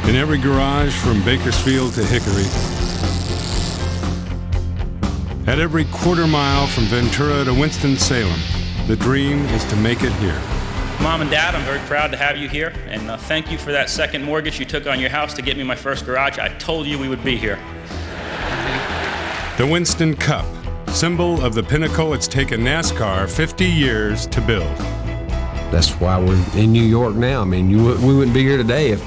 In every garage from Bakersfield to Hickory, at every quarter mile from Ventura to Winston-Salem, the dream is to make it here. Mom and Dad, I'm very proud to have you here, and thank you for that second mortgage you took on your house to get me my first garage. I told you we would be here. The Winston Cup, symbol of the pinnacle it's taken NASCAR 50 years to build. That's why we're in New York now. I mean, we wouldn't be here today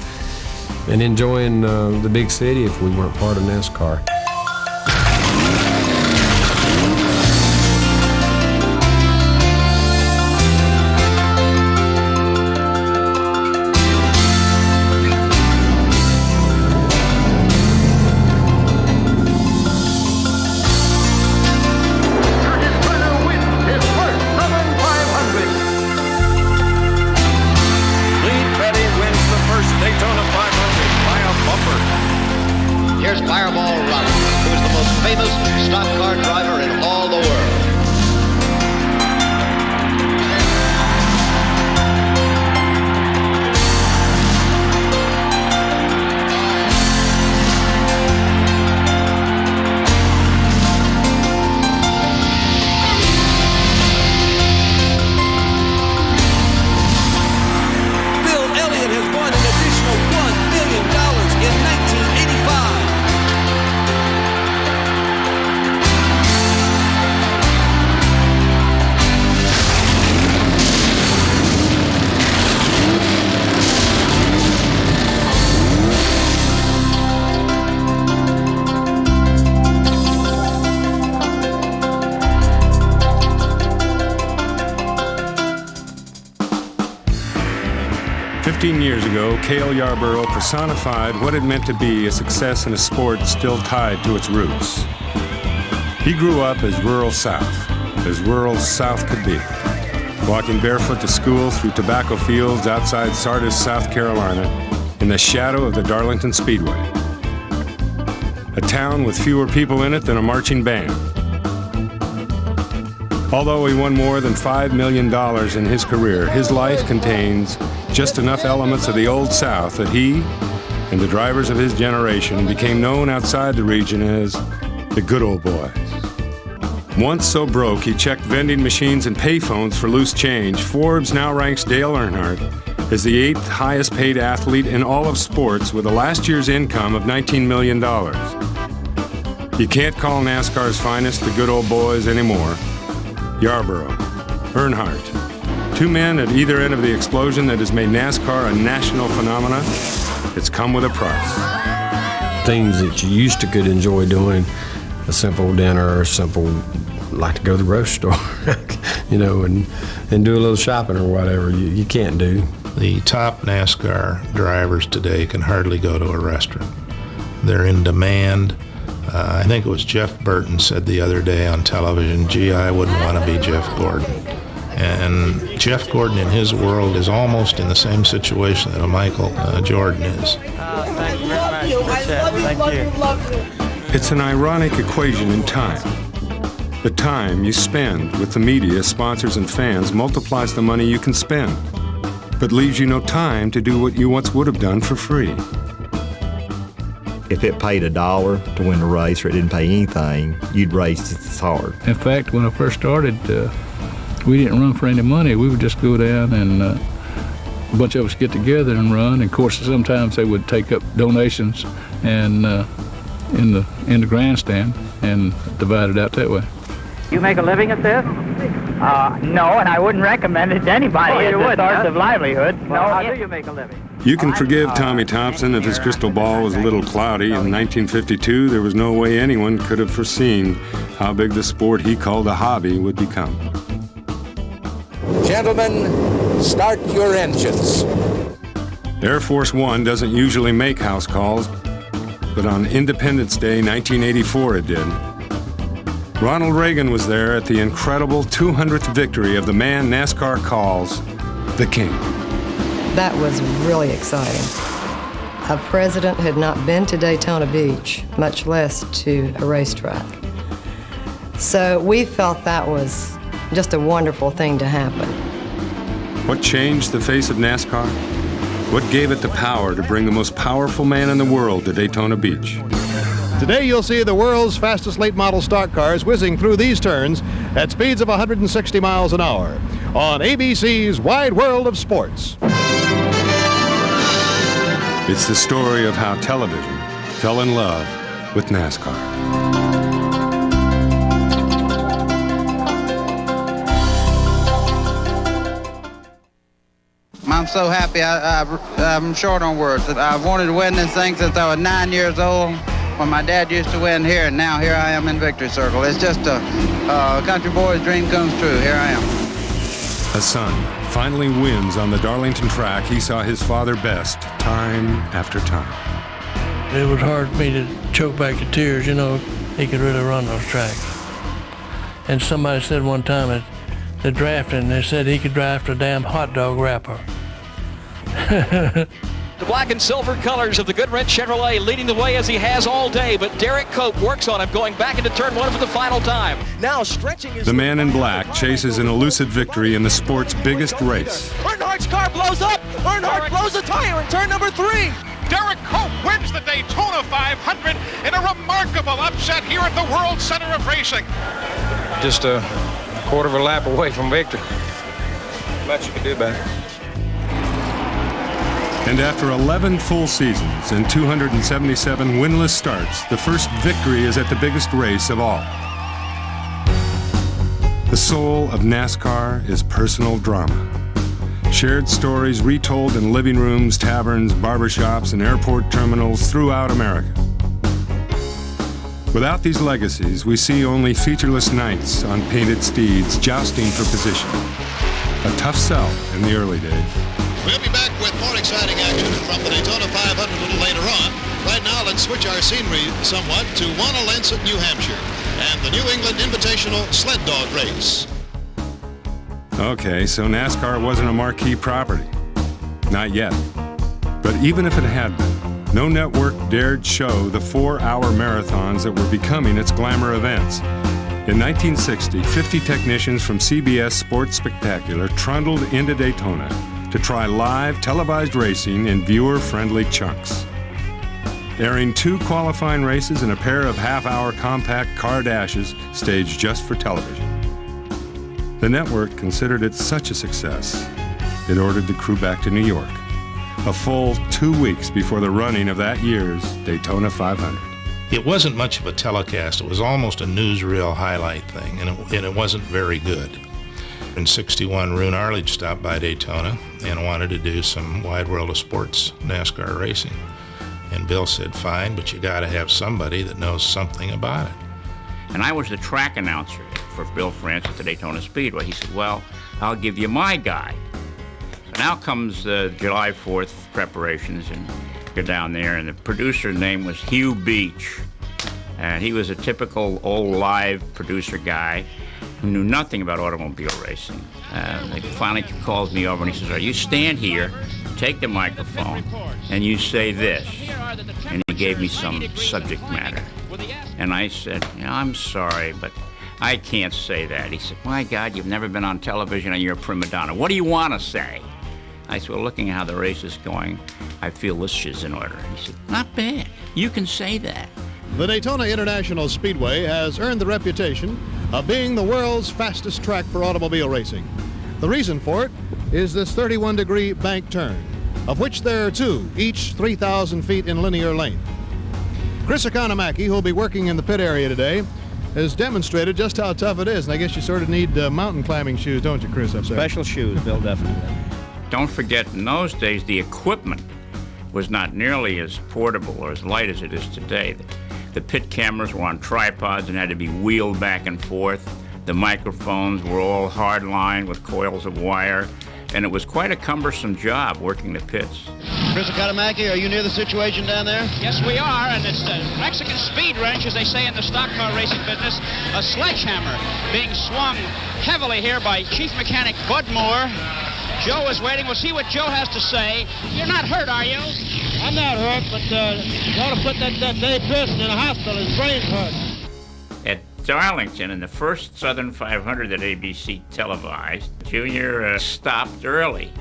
and enjoying the big city if we weren't part of NASCAR. 15 years ago, Cale Yarborough personified what it meant to be a success in a sport still tied to its roots. He grew up as rural South could be, walking barefoot to school through tobacco fields outside Sardis, South Carolina, in the shadow of the Darlington Speedway. A town with fewer people in it than a marching band. Although he won more than $5 million in his career, his life contains just enough elements of the Old South that he and the drivers of his generation became known outside the region as the good old boys. Once so broke, he checked vending machines and payphones for loose change. Forbes now ranks Dale Earnhardt as the 8th highest paid athlete in all of sports with a last year's income of $19 million. You can't call NASCAR's finest the good old boys anymore. Yarborough, Earnhardt, two men at either end of the explosion that has made NASCAR a national phenomenon. It's come with a price. Things that you used to could enjoy doing, a simple dinner or like to go to the grocery store, and do a little shopping or whatever, you can't do. The top NASCAR drivers today can hardly go to a restaurant. They're in demand. I think it was Jeff Burton said the other day on television, gee, I wouldn't want to be Jeff Gordon. And Jeff Gordon in his world is almost in the same situation that a Michael Jordan is. Thank you very much. Thank you. It's an ironic equation in time. The time you spend with the media, sponsors, and fans multiplies the money you can spend, but leaves you no time to do what you once would have done for free. If it paid $1 to win a race or it didn't pay anything, you'd race just as hard. In fact, when I first started, we didn't run for any money. We would just go down and a bunch of us get together and run. And of course, sometimes they would take up donations and in the grandstand and divide it out that way. You make a living at this? No, and I wouldn't recommend it to anybody as a source of livelihood. Well, how do you make a living? You can forgive Tommy Thompson if his crystal ball was a little cloudy. In 1952, there was no way anyone could have foreseen how big the sport he called a hobby would become. Gentlemen, start your engines. Air Force One doesn't usually make house calls, but on Independence Day 1984 it did. Ronald Reagan was there at the incredible 200th victory of the man NASCAR calls the King. That was really exciting. A president had not been to Daytona Beach, much less to a racetrack. So we felt that was just a wonderful thing to happen. What changed the face of NASCAR? What gave it the power to bring the most powerful man in the world to Daytona Beach? Today you'll see the world's fastest late model stock cars whizzing through these turns at speeds of 160 miles an hour on ABC's Wide World of Sports. It's the story of how television fell in love with NASCAR. I'm so happy. I'm short on words. I've wanted to win this thing since I was 9 years old, when my dad used to win here, and now here I am in Victory Circle. It's just a country boy's dream comes true. Here I am. A son finally wins on the Darlington track he saw his father best time after time. It was hard for me to choke back the tears, you know. He could really run those tracks. And somebody said one time at the drafting, they said he could draft a damn hot dog wrapper. The black and silver colors of the Goodwrench Chevrolet leading the way as he has all day, but Derek Cope works on him going back into turn one for the final time. Now stretching his... The man in black chases an elusive victory in the sport's biggest race. Earnhardt's car blows up! Earnhardt blows a tire in turn number 3! Derek Cope wins the Daytona 500 in a remarkable upset here at the World Center of Racing. Just a quarter of a lap away from victory. Much you can do about it. And after 11 full seasons and 277 winless starts, the first victory is at the biggest race of all. The soul of NASCAR is personal drama. Shared stories retold in living rooms, taverns, barbershops, and airport terminals throughout America. Without these legacies, we see only featureless knights on painted steeds jousting for position. A tough sell in the early days. We'll be back with more exciting action from the Daytona 500 a little later on. Right now, let's switch our scenery somewhat to Wanalensat, New Hampshire, and the New England Invitational Sled Dog Race. Okay, so NASCAR wasn't a marquee property. Not yet. But even if it had been, no network dared show the 4-hour marathons that were becoming its glamour events. In 1960, 50 technicians from CBS Sports Spectacular trundled into Daytona to try live televised racing in viewer-friendly chunks. Airing 2 qualifying races and a pair of half-hour compact car dashes staged just for television. The network considered it such a success, it ordered the crew back to New York, a full 2 weeks before the running of that year's Daytona 500. It wasn't much of a telecast. It was almost a newsreel highlight thing, and it wasn't very good. In '61, Roone Arledge stopped by Daytona and wanted to do some Wide World of Sports NASCAR racing. And Bill said, fine, but you got to have somebody that knows something about it. And I was the track announcer for Bill France at the Daytona Speedway. He said, well, I'll give you my guy. So now comes the July 4th preparations, and go down there, and the producer's name was Hugh Beach. And he was a typical old live producer guy who knew nothing about automobile racing. He finally calls me over and he says, you stand here, take the microphone, and you say this. And he gave me some subject matter. And I said, I'm sorry, but I can't say that. He said, my God, you've never been on television and you're a prima donna. What do you want to say? I said, well, looking at how the race is going, I feel this is in order. He said, not bad. You can say that. The Daytona International Speedway has earned the reputation of being the world's fastest track for automobile racing. The reason for it is this 31-degree bank turn, of which there are 2, each 3,000 feet in linear length. Chris Economaki, who'll be working in the pit area today, has demonstrated just how tough it is. And I guess you sort of need mountain climbing shoes, don't you, Chris, up there? Special shoes, Bill, definitely. Don't forget, in those days, the equipment was not nearly as portable or as light as it is today. The pit cameras were on tripods and had to be wheeled back and forth. The microphones were all hard-lined with coils of wire, and it was quite a cumbersome job working the pits. Chris Economaki, are you near the situation down there? Yes, we are, and it's a Mexican speed wrench, as they say in the stock car racing business, a sledgehammer being swung heavily here by Chief Mechanic Bud Moore. Joe is waiting. We'll see what Joe has to say. You're not hurt, are you? I'm not hurt, but you ought to put that Dave Pearson in a hospital. His brain's hurt. At Darlington, in the first Southern 500 that ABC televised, Junior stopped early.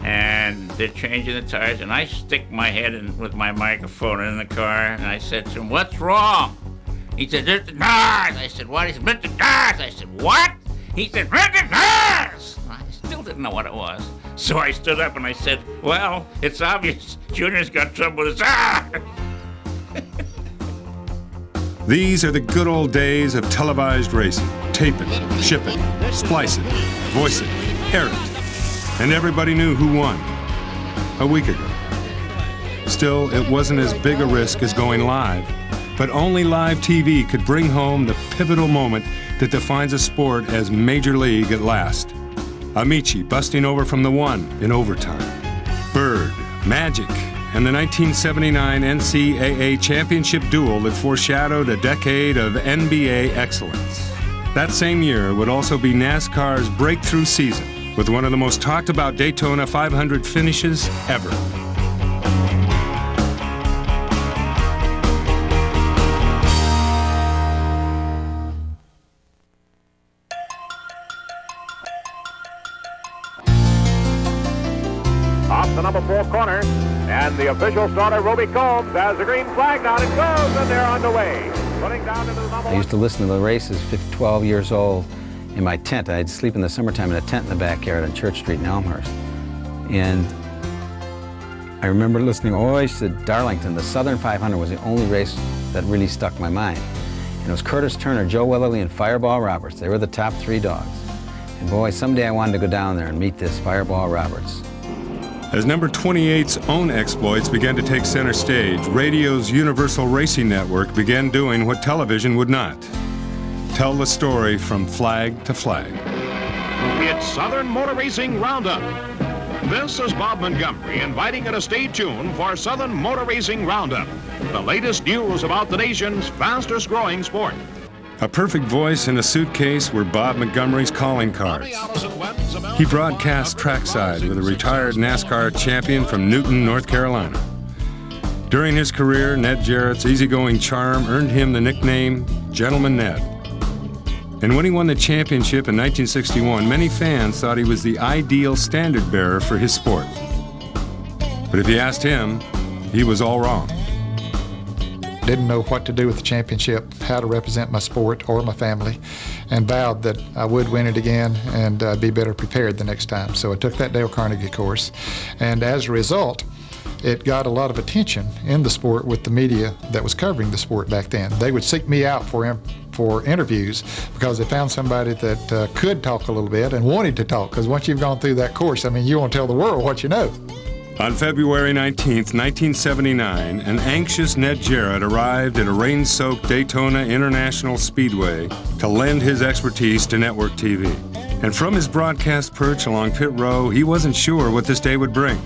and they're changing the tires, and I stick my head in with my microphone in the car, and I said to him, "What's wrong?" He said, "There's the tires." I said, "What?" He said, "There's the tires." I said, "What?" He said, "There's the tires." I still didn't know what it was. So I stood up and I said, "Well, it's obvious Junior's got trouble with his tires." These are the good old days of televised racing. Tape it, ship it, splice it, voice it, air it. And everybody knew who won a week ago. Still, it wasn't as big a risk as going live, but only live TV could bring home the pivotal moment that defines a sport as Major League at last. Amici busting over from the one in overtime. Bird, Magic, and the 1979 NCAA championship duel that foreshadowed a decade of NBA excellence. That same year would also be NASCAR's breakthrough season, with one of the most talked about Daytona 500 finishes ever. Off the number 4 corner, and the official starter, Roby Combs, has the green flag down. It goes, and they're underway. Putting down into the number I used to listen to the races 12 years old in my tent. I'd sleep in the summertime in a tent in the backyard on Church Street in Elmhurst. And I remember listening always to Darlington. The Southern 500 was the only race that really stuck my mind. And it was Curtis Turner, Joe Weatherly, and Fireball Roberts. They were the top 3 dogs. And boy, someday I wanted to go down there and meet this Fireball Roberts. As number 28's own exploits began to take center stage, radio's Universal Racing Network began doing what television would not. Tell the story from flag to flag. It's Southern Motor Racing Roundup. This is Bob Montgomery inviting you to stay tuned for Southern Motor Racing Roundup, the latest news about the nation's fastest growing sport. A perfect voice in a suitcase were Bob Montgomery's calling cards. He broadcast trackside with a retired NASCAR champion from Newton, North Carolina. During his career, Ned Jarrett's easygoing charm earned him the nickname Gentleman Ned. And when he won the championship in 1961, many fans thought he was the ideal standard bearer for his sport. But if you asked him, he was all wrong. Didn't know what to do with the championship, how to represent my sport or my family, and vowed that I would win it again and be better prepared the next time. So I took that Dale Carnegie course, and as a result, it got a lot of attention in the sport with the media that was covering the sport back then. They would seek me out for interviews because they found somebody that could talk a little bit and wanted to talk, because once you've gone through that course, I mean, you want to tell the world what you know. On February 19th, 1979, an anxious Ned Jarrett arrived at a rain-soaked Daytona International Speedway to lend his expertise to network TV. And from his broadcast perch along pit row, he wasn't sure what this day would bring.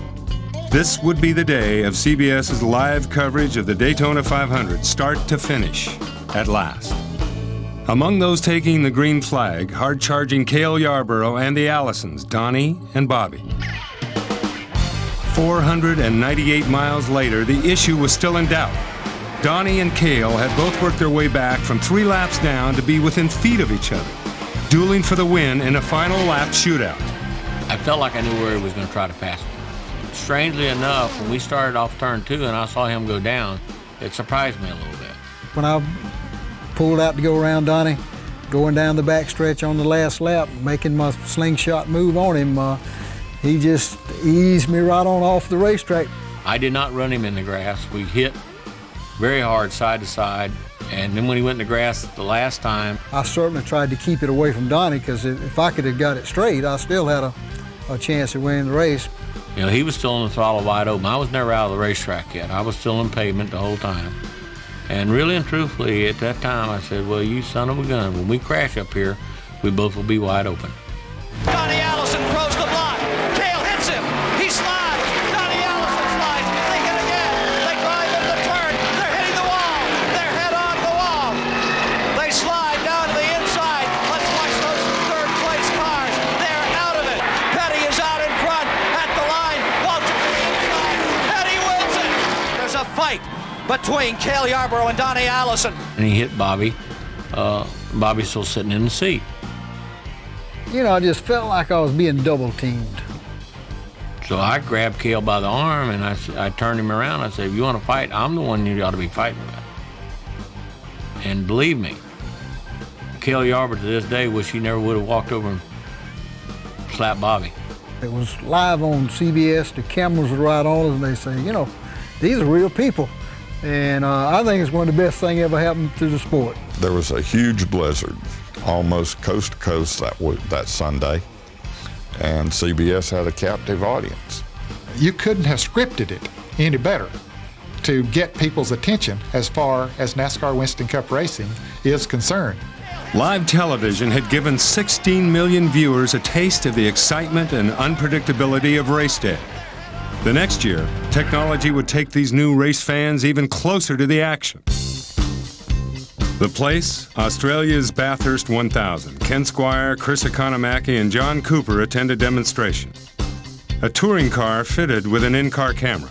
This would be the day of CBS's live coverage of the Daytona 500, start to finish, at last. Among those taking the green flag, hard-charging Cale Yarborough and the Allisons, Donnie and Bobby. 498 miles later, the issue was still in doubt. Donnie and Cale had both worked their way back from 3 laps down to be within feet of each other, dueling for the win in a final lap shootout. I felt like I knew where he was going to try to pass me. Strangely enough, when we started off turn 2 and I saw him go down, it surprised me a little bit. When I pulled out to go around Donnie, going down the backstretch on the last lap, making my slingshot move on him, he just eased me right on off the racetrack. I did not run him in the grass. We hit very hard side to side, and then when he went in the grass the last time, I certainly tried to keep it away from Donnie, because if I could have got it straight, I still had a chance of winning the race. You know, he was still in the throttle wide open. I was never out of the racetrack yet. I was still in pavement the whole time. And really and truthfully, at that time, I said, well, you son of a gun, when we crash up here, we both will be wide open. Donnie Allison throws the block. Cale hits him. He slides. Donnie Allison slides. They hit again. They drive into the turn. They're hitting the wall. They're head on the wall. They slide down to the inside. Let's watch those third-place cars. They're out of it. Petty is out in front at the line. Walter to the inside. Petty wins it. There's a fight between Cale Yarborough and Donnie Allison. And he hit Bobby. Bobby's still sitting in the seat. You know, I just felt like I was being double teamed. So I grabbed Cale by the arm and I turned him around. I said, if you want to fight, I'm the one you ought to be fighting with. And believe me, Cale Yarber to this day wish he never would have walked over and slapped Bobby. It was live on CBS. The cameras were right on us, and they say, you know, these are real people. And I think it's one of the best things ever happened to the sport. There was a huge blizzard, almost coast to coast that Sunday, and CBS had a captive audience. You couldn't have scripted it any better to get people's attention as far as NASCAR Winston Cup racing is concerned. Live television had given 16 million viewers a taste of the excitement and unpredictability of race day. The next year, technology would take these new race fans even closer to the action. The place, Australia's Bathurst 1000. Ken Squire, Chris Economaki, and John Cooper attended demonstrations. A touring car fitted with an in-car camera.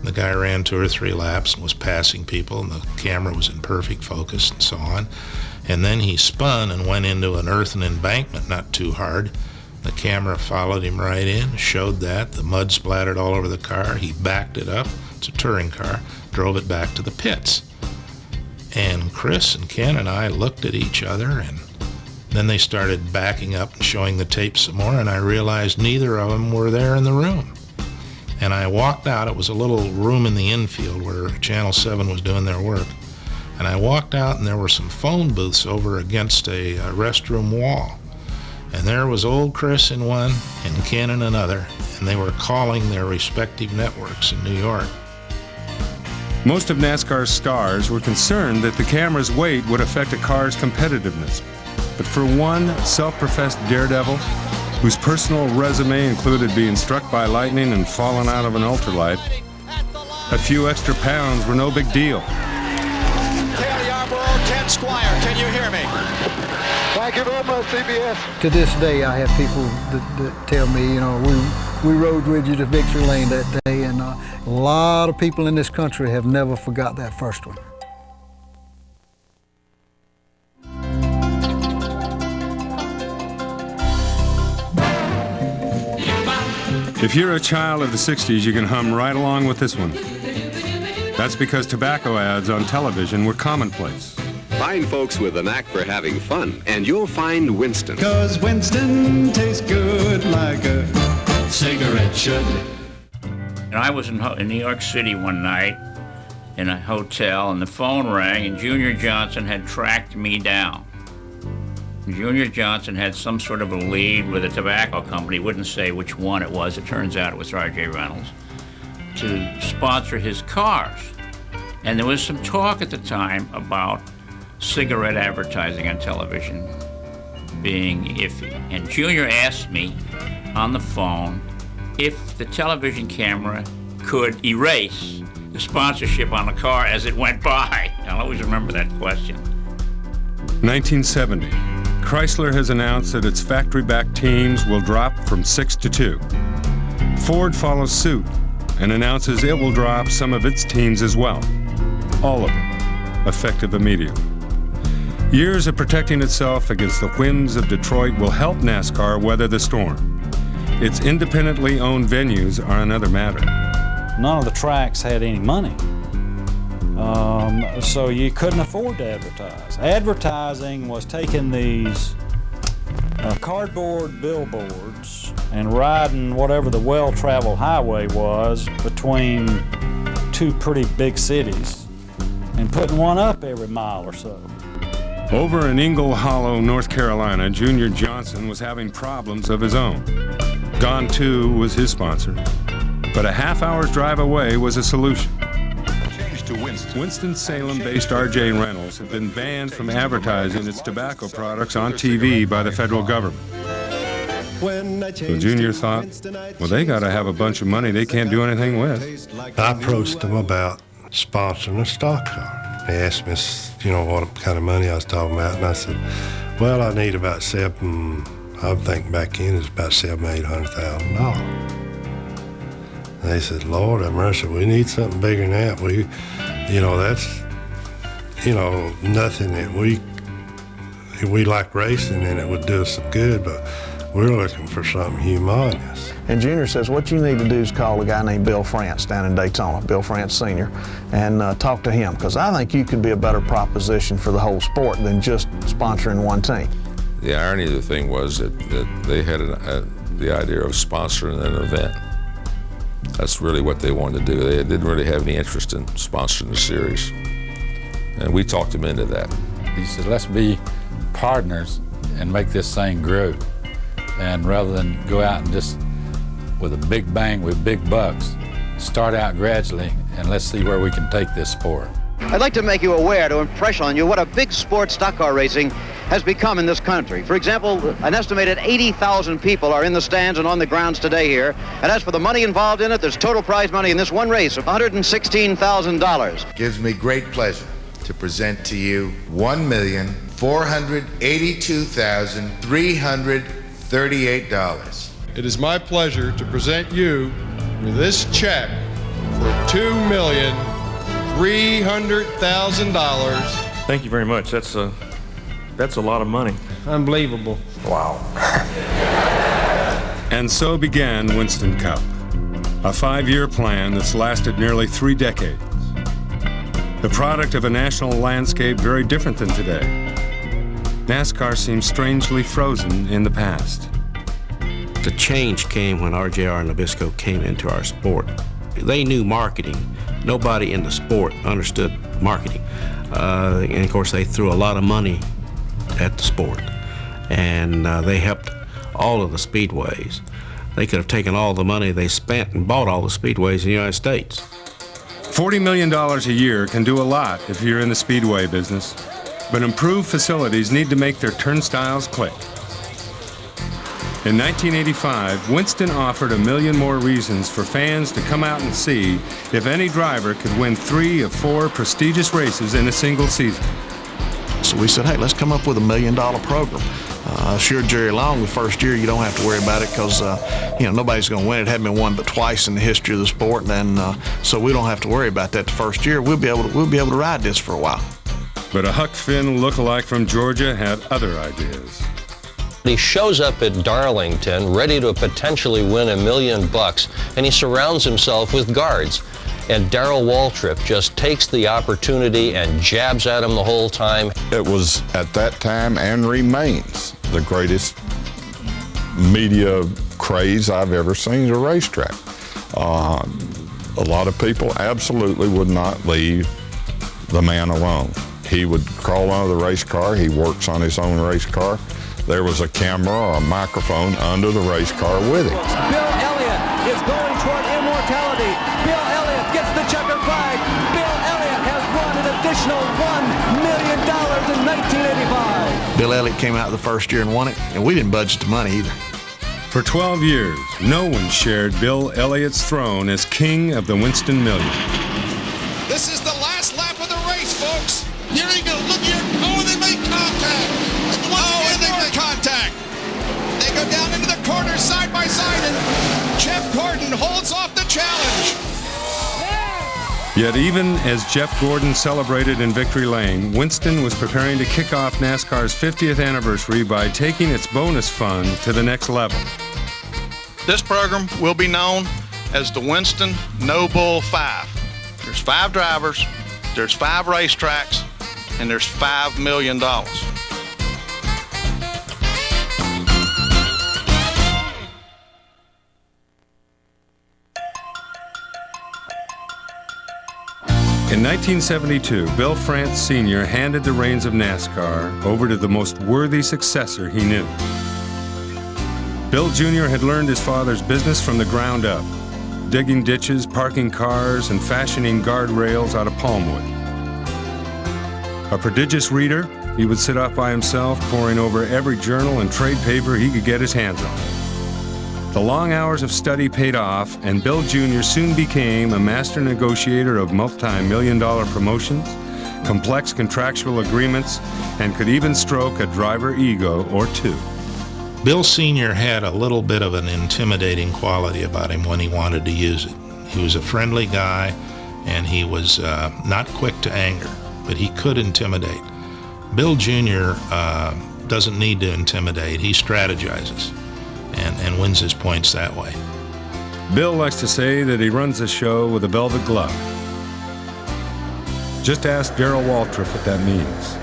The guy ran 2 or 3 laps and was passing people, and the camera was in perfect focus and so on. And then he spun and went into an earthen embankment not too hard. The camera followed him right in, showed that. The mud splattered all over the car. He backed it up. It's a touring car. Drove it back to the pits. And Chris and Ken and I looked at each other, and then they started backing up and showing the tape some more, and I realized neither of them were there in the room. And I walked out. It was a little room in the infield where Channel 7 was doing their work. And I walked out, and there were some phone booths over against a restroom wall. And there was old Chris in one and Ken in another, and they were calling their respective networks in New York. Most of NASCAR's stars were concerned that the camera's weight would affect a car's competitiveness. But for one self-professed daredevil, whose personal resume included being struck by lightning and fallen out of an ultralight, a few extra pounds were no big deal. Cale Yarborough, Ken Squire, can you hear me? Thank you very much, CBS. To this day, I have people that tell me, you know, we rode with you to victory lane that day, and a lot of people in this country have never forgot that first one. If you're a child of the 60s, you can hum right along with this one. That's because tobacco ads on television were commonplace. Find folks with a knack for having fun, and you'll find Winston. 'Cause Winston tastes good like a cigarette should. And I was in New York City one night in a hotel, and the phone rang, and Junior Johnson had tracked me down. Junior Johnson had some sort of a lead with a tobacco company, wouldn't say which one it was. It turns out it was R.J. Reynolds, to sponsor his cars. And there was some talk at the time about cigarette advertising on television being iffy. And Junior asked me on the phone if the television camera could erase the sponsorship on the car as it went by. I'll always remember that question. 1970. Chrysler has announced that its factory-backed teams will drop from 6 to 2. Ford follows suit and announces it will drop some of its teams as well. All of them, effective immediately. Years of protecting itself against the winds of Detroit will help NASCAR weather the storm. Its independently owned venues are another matter. None of the tracks had any money, so you couldn't afford to advertise. Advertising was taking these cardboard billboards and riding whatever the well-traveled highway was between 2 pretty big cities and putting one up every mile or so. Over in Ingle Hollow, North Carolina, Junior Johnson was having problems of his own. Gone 2 was his sponsor, but a half-hour's drive away was a solution. To Winston. Winston-Salem-based R.J. Reynolds had been banned from advertising its tobacco products on TV by the federal government. So Junior thought, well, they got to have a bunch of money they can't do anything with. I approached them about sponsoring a stock car. They asked me, what kind of money I was talking about, and I said, well, I need about I think back in it's about $700,000-800,000. They said, Lord have mercy, we need something bigger than that. That's, nothing that we like racing and it would do us some good, but We're looking for something humongous. And Junior says, what you need to do is call a guy named Bill France down in Daytona, Bill France Sr., and talk to him, because I think you can be a better proposition for the whole sport than just sponsoring one team. The irony of the thing was that they had the idea of sponsoring an event. That's really what they wanted to do. They didn't really have any interest in sponsoring the series. And we talked them into that. He said, let's be partners and make this thing grow. And rather than go out and just with a big bang with big bucks, start out gradually and let's see where we can take this sport. I'd like to make you aware, to impress on you what a big sport stock car racing has become in this country. For example, an estimated 80,000 people are in the stands and on the grounds today here. And as for the money involved in it, there's total prize money in this one race of $116,000. Gives me great pleasure to present to you $1,482,338. It is my pleasure to present you with this check for $2,300,000. Thank you very much. That's a lot of money. Unbelievable. Wow. And so began Winston Cup, a 5-year plan that's lasted nearly 3 decades. The product of a national landscape very different than today. NASCAR seems strangely frozen in the past. The change came when RJR and Nabisco came into our sport. They knew marketing. Nobody in the sport understood marketing. And of course, they threw a lot of money at the sport. And they helped all of the speedways. They could have taken all the money they spent and bought all the speedways in the United States. $40 million a year can do a lot if you're in the speedway business, but improved facilities need to make their turnstiles click. In 1985, Winston offered 1 million more reasons for fans to come out and see if any driver could win 3 of 4 prestigious races in a single season. So we said, hey, let's come up with $1 million program. Sure, Jerry Long, the first year you don't have to worry about it because nobody's going to win. It hadn't been won but twice in the history of the sport, and so we don't have to worry about that the first year. We'll be able to ride this for a while. But a Huck Finn lookalike from Georgia had other ideas. He shows up at Darlington ready to potentially win $1 million, and he surrounds himself with guards. And Darrell Waltrip just takes the opportunity and jabs at him the whole time. It was at that time and remains the greatest media craze I've ever seen at a racetrack. A lot of people absolutely would not leave the man alone. He would crawl under the race car. He works on his own race car. There was a camera or a microphone under the race car with him. Bill Elliott is going toward immortality. Bill Elliott gets the checker flag. Bill Elliott has won an additional $1 million in 1985. Bill Elliott came out the first year and won it, and we didn't budget the money either. For 12 years, no one shared Bill Elliott's throne as king of the Winston Million. This is the last lap of the race, folks. Here he goes. Look here. Oh, they make contact. And they make contact. They go down into the corner side by side, and Jeff Gordon holds off the challenge. Yet even as Jeff Gordon celebrated in Victory Lane, Winston was preparing to kick off NASCAR's 50th anniversary by taking its bonus fund to the next level. This program will be known as the Winston No Bull 5. There's 5 drivers, there's 5 racetracks, and there's $5 million. In 1972, Bill France Sr. handed the reins of NASCAR over to the most worthy successor he knew. Bill Jr. had learned his father's business from the ground up, digging ditches, parking cars, and fashioning guardrails out of palmwood. A prodigious reader, he would sit off by himself, poring over every journal and trade paper he could get his hands on. The long hours of study paid off, and Bill Jr. soon became a master negotiator of multi-million-dollar promotions, complex contractual agreements, and could even stroke a driver ego or two. Bill Sr. had a little bit of an intimidating quality about him when he wanted to use it. He was a friendly guy, and he was not quick to anger, but he could intimidate. Bill Jr. Doesn't need to intimidate. He strategizes. and wins his points that way. Bill likes to say that he runs the show with a velvet glove. Just ask Darrell Waltrip what that means.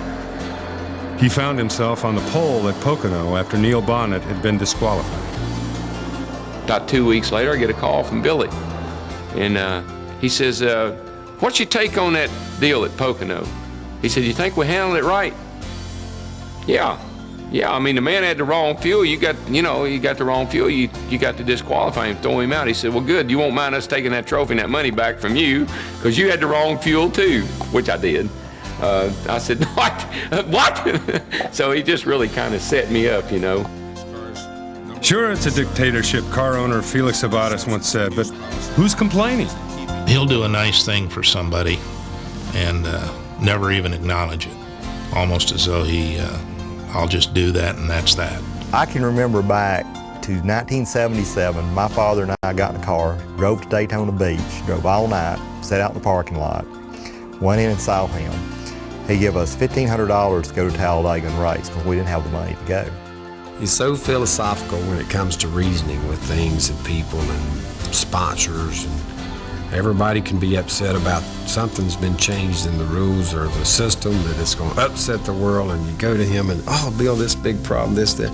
He found himself on the pole at Pocono after Neil Bonnet had been disqualified. About 2 weeks later, I get a call from Billy. And he says, what's your take on that deal at Pocono? He said, you think we handled it right? Yeah, I mean, the man had the wrong fuel. You got the wrong fuel. You got to disqualify him, throw him out. He said, well, good. You won't mind us taking that trophy and that money back from you because you had the wrong fuel too, which I did. I said, what? So he just really kind of set me up, Sure, it's a dictatorship, car owner Felix Sabates once said, but who's complaining? He'll do a nice thing for somebody and never even acknowledge it, almost as though I'll just do that and that's that. I can remember back to 1977, my father and I got in the car, drove to Daytona Beach, drove all night, sat out in the parking lot, went in and saw him. He gave us $1,500 to go to Talladega and race because we didn't have the money to go. He's so philosophical when it comes to reasoning with things and people and sponsors. And everybody can be upset about something's been changed in the rules or the system that it's going to upset the world, and you go to him and, oh, Bill, this big problem, this, that.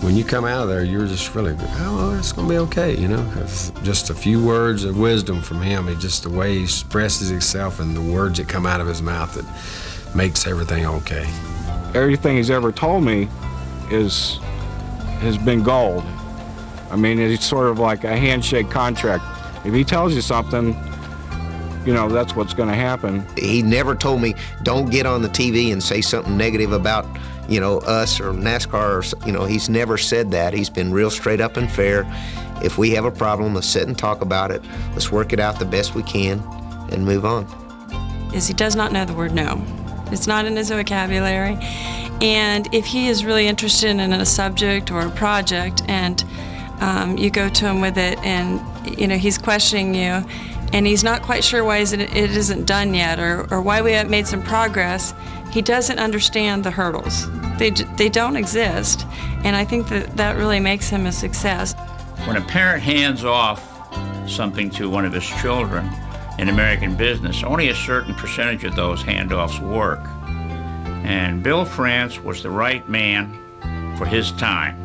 When you come out of there, you're just really, oh, it's going to be okay, Just a few words of wisdom from him, just the way he expresses himself and the words that come out of his mouth that makes everything okay. Everything he's ever told me has been gold. I mean, it's sort of like a handshake contract. If he tells you something, that's what's going to happen. He never told me, don't get on the TV and say something negative about, us or NASCAR. Or, he's never said that. He's been real straight up and fair. If we have a problem, let's sit and talk about it. Let's work it out the best we can and move on. He does not know the word no. It's not in his vocabulary. And if he is really interested in a subject or a project and you go to him with it and, he's questioning you and he's not quite sure why it isn't done yet or why we haven't made some progress, he doesn't understand the hurdles. They don't exist. And I think that really makes him a success. When a parent hands off something to one of his children in American business, only a certain percentage of those handoffs work. And Bill France was the right man for his time.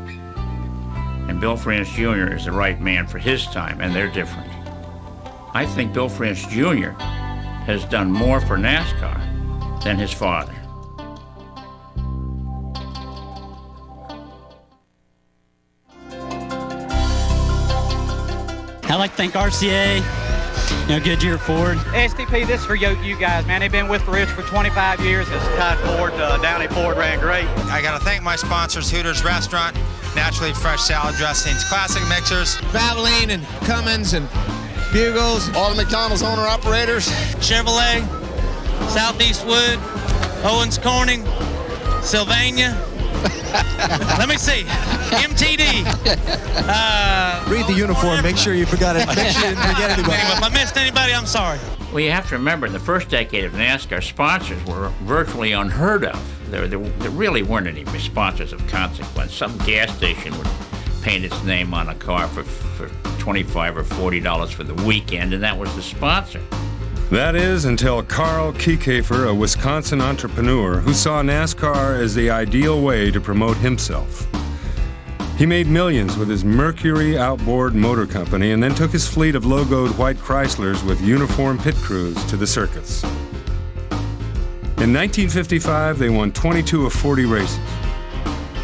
And Bill France Jr. is the right man for his time, and they're different. I think Bill France Jr. has done more for NASCAR than his father. I'd like to thank RCA, Goodyear Ford. STP, this is for you guys, man. They've been with Rich for 25 years. This Todd Ford, Downey Ford ran great. I got to thank my sponsors, Hooters Restaurant, Naturally Fresh Salad Dressings, Classic Mixers, Valvoline and Cummins and Bugles, all the McDonald's owner-operators, Chevrolet, Southeast Wood, Owens Corning, Sylvania. Let me see. MTD. Read the uniform. Make sure you forgot it. Make sure you didn't forget anybody. If I missed anybody, I'm sorry. Well, you have to remember, in the first decade of NASCAR, sponsors were virtually unheard of. There really weren't any sponsors of consequence. Some gas station would paint its name on a car for $25 or $40 for the weekend, and that was the sponsor. That is until Carl Kiekhaefer, a Wisconsin entrepreneur who saw NASCAR as the ideal way to promote himself. He made millions with his Mercury outboard motor company and then took his fleet of logoed white Chryslers with uniform pit crews to the circuits. In 1955, they won 22 of 40 races.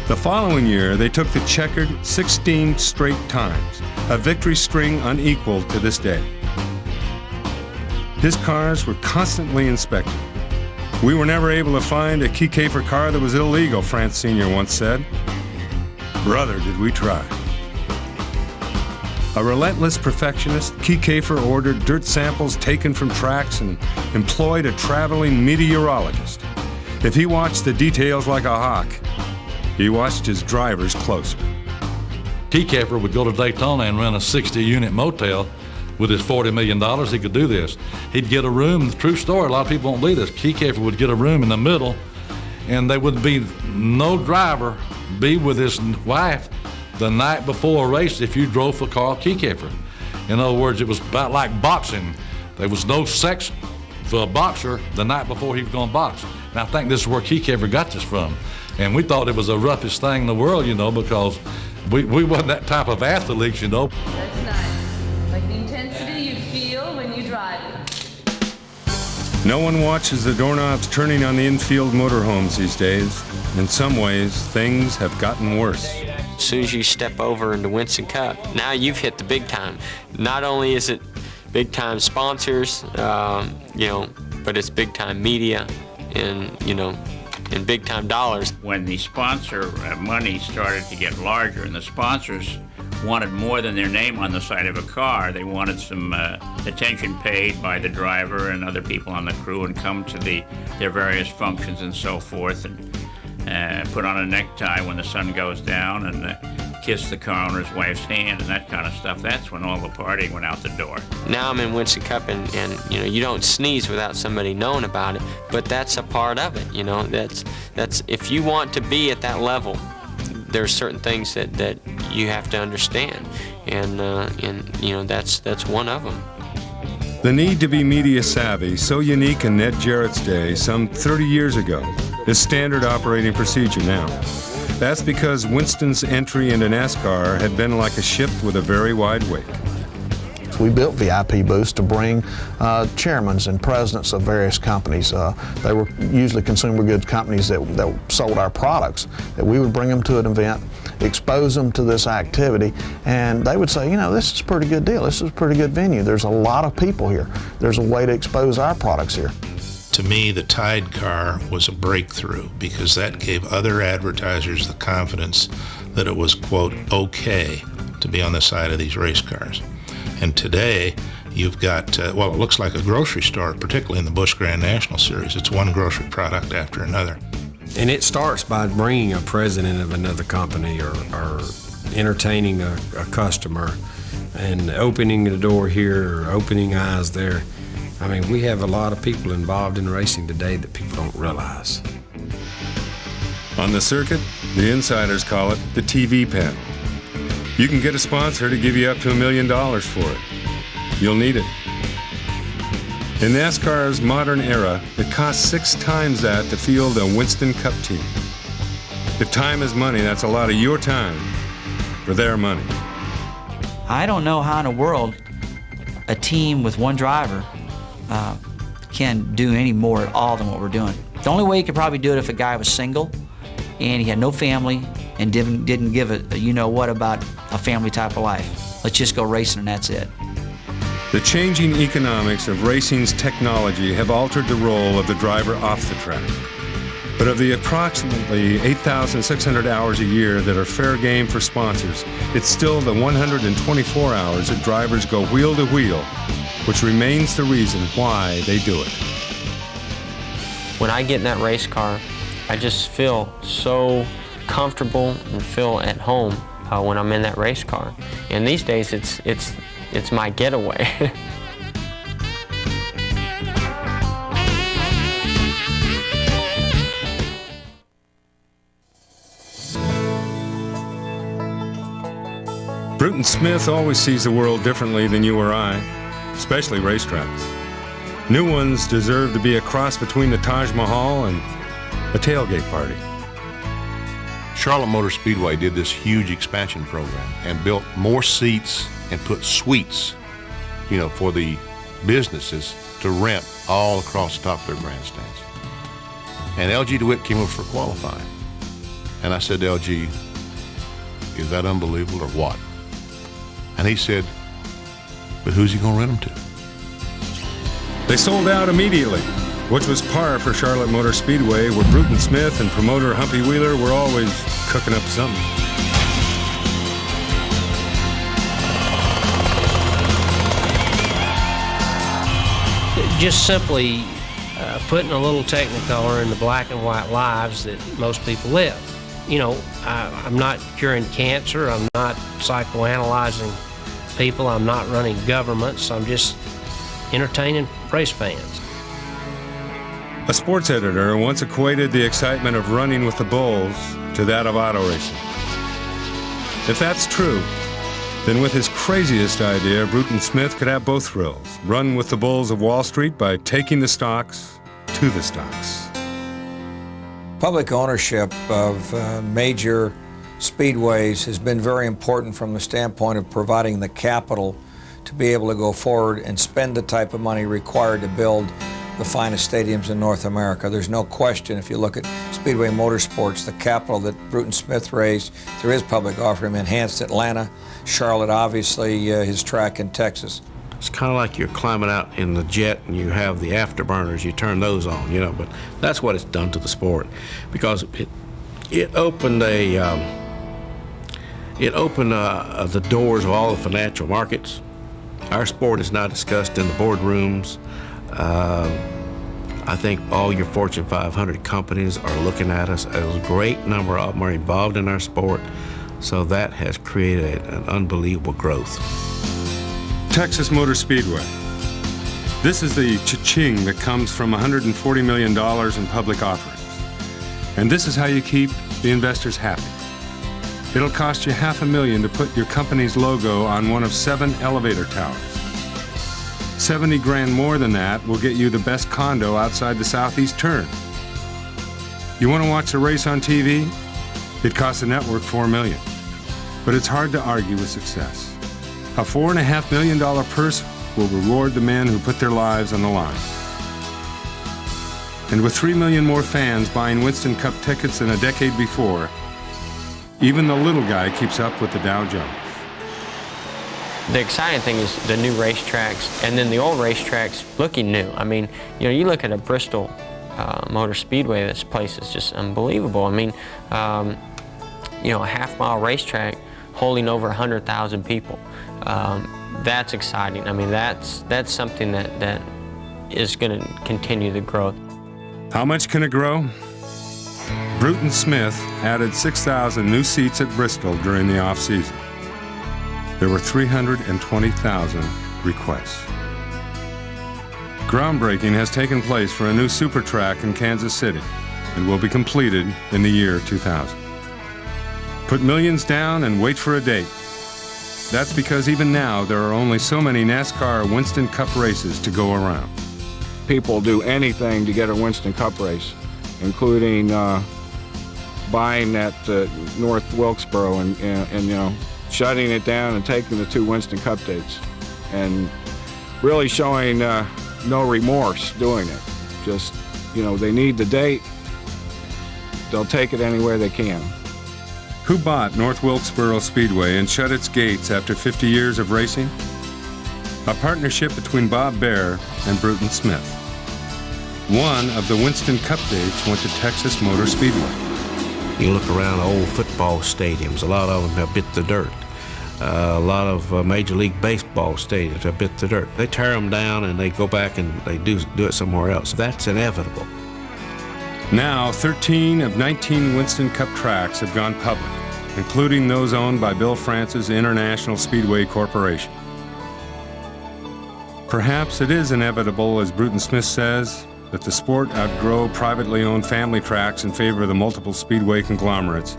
The following year, they took the checkered 16 straight times, a victory string unequaled to this day. His cars were constantly inspected. We were never able to find a Kiekhaefer car that was illegal, France Sr. once said. Brother, did we try. A relentless perfectionist, Kiekhaefer ordered dirt samples taken from tracks and employed a traveling meteorologist. If he watched the details like a hawk, he watched his drivers closer. Kiekhaefer would go to Daytona and rent a 60-unit motel. With his $40 million, he could do this. He'd get a room, true story, a lot of people won't believe this. Kiekhaefer would get a room in the middle, and there would be no driver be with his wife the night before a race if you drove for Carl Kiekhaefer. In other words, it was about like boxing. There was no sex for a boxer the night before he was going to box. And I think this is where Kiekhaefer got this from. And we thought it was the roughest thing in the world, you know, because we wasn't that type of athletes, you know. That's nice. Like the intensity you feel when you drive it. No one watches the doorknobs turning on the infield motorhomes these days. In some ways, things have gotten worse. As soon as you step over into Winston Cup, now you've hit the big time. Not only is it big time sponsors, you know, but it's big time media and, you know, and big time dollars. When the sponsor money started to get larger and the sponsors wanted more than their name on the side of a car, they wanted some attention paid by the driver and other people on the crew and come to their various functions and so forth, and put on a necktie when the sun goes down and kiss the car owner's wife's hand and that kind of stuff. That's when all the partying went out the door. Now I'm in Winston Cup and you know, you don't sneeze without somebody knowing about it, but that's a part of it, you know. That's if you want to be at that level, there's certain things that you have to understand, and you know, that's one of them. The need to be media savvy, so unique in Ned Jarrett's day some 30 years ago, is standard operating procedure now. That's because Winston's entry into NASCAR had been like a ship with a very wide wake. We built VIP booths to bring chairmen and presidents of various companies. They were usually consumer goods companies that sold our products, that we would bring them to an event, expose them to this activity, and they would say, you know, this is a pretty good deal. This is a pretty good venue. There's a lot of people here. There's a way to expose our products here. To me, the Tide car was a breakthrough because that gave other advertisers the confidence that it was, quote, okay to be on the side of these race cars. And today, you've got, well, it looks like a grocery store, particularly in the Busch Grand National Series. It's one grocery product after another. And it starts by bringing a president of another company or entertaining a customer and opening the door here or opening eyes there. I mean, we have a lot of people involved in racing today that people don't realize. On the circuit, the insiders call it the TV panel. You can get a sponsor to give you up to $1 million for it. You'll need it. In NASCAR's modern era, it costs 6 times that to field a Winston Cup team. If time is money, that's a lot of your time for their money. I don't know how in the world a team with one driver can do any more at all than what we're doing. The only way you could probably do it if a guy was single and he had no family and didn't give a you-know-what about a family type of life. Let's just go racing and that's it. The changing economics of racing's technology have altered the role of the driver off the track. But of the approximately 8,600 hours a year that are fair game for sponsors, it's still the 124 hours that drivers go wheel to wheel, which remains the reason why they do it. When I get in that race car, I just feel so comfortable and feel at home when I'm in that race car. And these days, it's my getaway. Bruton Smith always sees the world differently than you or I, especially racetracks. New ones deserve to be a cross between the Taj Mahal and a tailgate party. Charlotte Motor Speedway did this huge expansion program and built more seats and put suites, you know, for the businesses to rent all across the top of their grandstands. And LG DeWitt came over for qualifying. And I said to LG, is that unbelievable or what? And he said, but who's he going to rent them to? They sold out immediately, which was par for Charlotte Motor Speedway, where Bruton Smith and promoter Humpy Wheeler were always cooking up something. Just simply putting a little Technicolor in the black and white lives that most people live. You know, I'm not curing cancer, I'm not psychoanalyzing people, I'm not running governments, I'm just entertaining race fans. A sports editor once equated the excitement of running with the bulls to that of auto racing. If that's true, then with his craziest idea, Bruton Smith could have both thrills. Run with the bulls of Wall Street by taking the stocks to the stocks. Public ownership of major speedways has been very important from the standpoint of providing the capital to be able to go forward and spend the type of money required to build the finest stadiums in North America. There's no question, if you look at Speedway Motorsports, the capital that Bruton Smith raised through his public offering enhanced Atlanta, Charlotte, obviously his track in Texas. It's kind of like you're climbing out in the jet and you have the afterburners, you turn those on, you know, but that's what it's done to the sport, because it opened the doors of all the financial markets. Our sport is now discussed in the boardrooms. I think all your Fortune 500 companies are looking at us. A great number of them are involved in our sport, so that has created an unbelievable growth. Texas Motor Speedway. This is the cha-ching that comes from $140 million in public offerings. And this is how you keep the investors happy. It'll cost you $500,000 to put your company's logo on one of 7 elevator towers. $70,000 more than that will get you the best condo outside the southeast turn. You want to watch the race on TV? It costs the network $4 million. But it's hard to argue with success. A $4.5 million purse will reward the men who put their lives on the line. And with 3 million more fans buying Winston Cup tickets than a decade before, even the little guy keeps up with the Dow Jones. The exciting thing is the new racetracks, and then the old racetracks looking new. I mean, you know, you look at a Bristol Motor Speedway, this place is just unbelievable. I mean, you know, a half-mile racetrack holding over 100,000 people. That's exciting. I mean, that's something that is going to continue to grow. How much can it grow? Bruton Smith added 6,000 new seats at Bristol during the off-season. There were 320,000 requests. Groundbreaking has taken place for a new super track in Kansas City and will be completed in the year 2000. Put millions down and wait for a date. That's because even now there are only so many NASCAR Winston Cup races to go around. People do anything to get a Winston Cup race, including buying that North Wilkesboro and you know, shutting it down and taking the 2 Winston Cup dates, and really showing no remorse doing it. Just, you know, they need the date, they'll take it anywhere they can. Who bought North Wilkesboro Speedway and shut its gates after 50 years of racing? A partnership between Bob Baer and Bruton Smith. One of the Winston Cup dates went to Texas Motor Speedway. You look around old football stadiums, a lot of them have bit the dirt. A lot of Major League Baseball stadiums have bit the dirt. They tear them down and they go back and they do it somewhere else. That's inevitable. Now, 13 of 19 Winston Cup tracks have gone public, including those owned by Bill France's International Speedway Corporation. Perhaps it is inevitable, as Bruton Smith says, that the sport outgrow privately owned family tracks in favor of the multiple speedway conglomerates.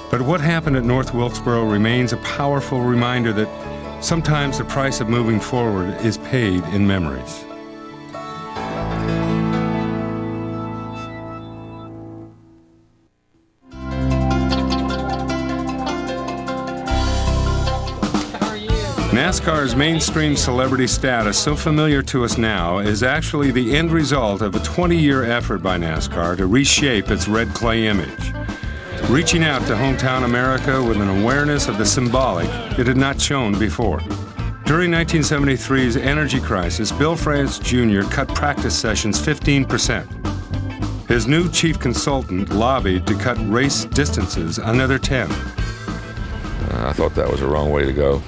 But what happened at North Wilkesboro remains a powerful reminder that sometimes the price of moving forward is paid in memories. NASCAR's mainstream celebrity status, so familiar to us now, is actually the end result of a 20-year effort by NASCAR to reshape its red clay image, reaching out to hometown America with an awareness of the symbolic it had not shown before. During 1973's energy crisis, Bill France Jr. cut practice sessions 15%. His new chief consultant lobbied to cut race distances another 10. I thought that was the wrong way to go.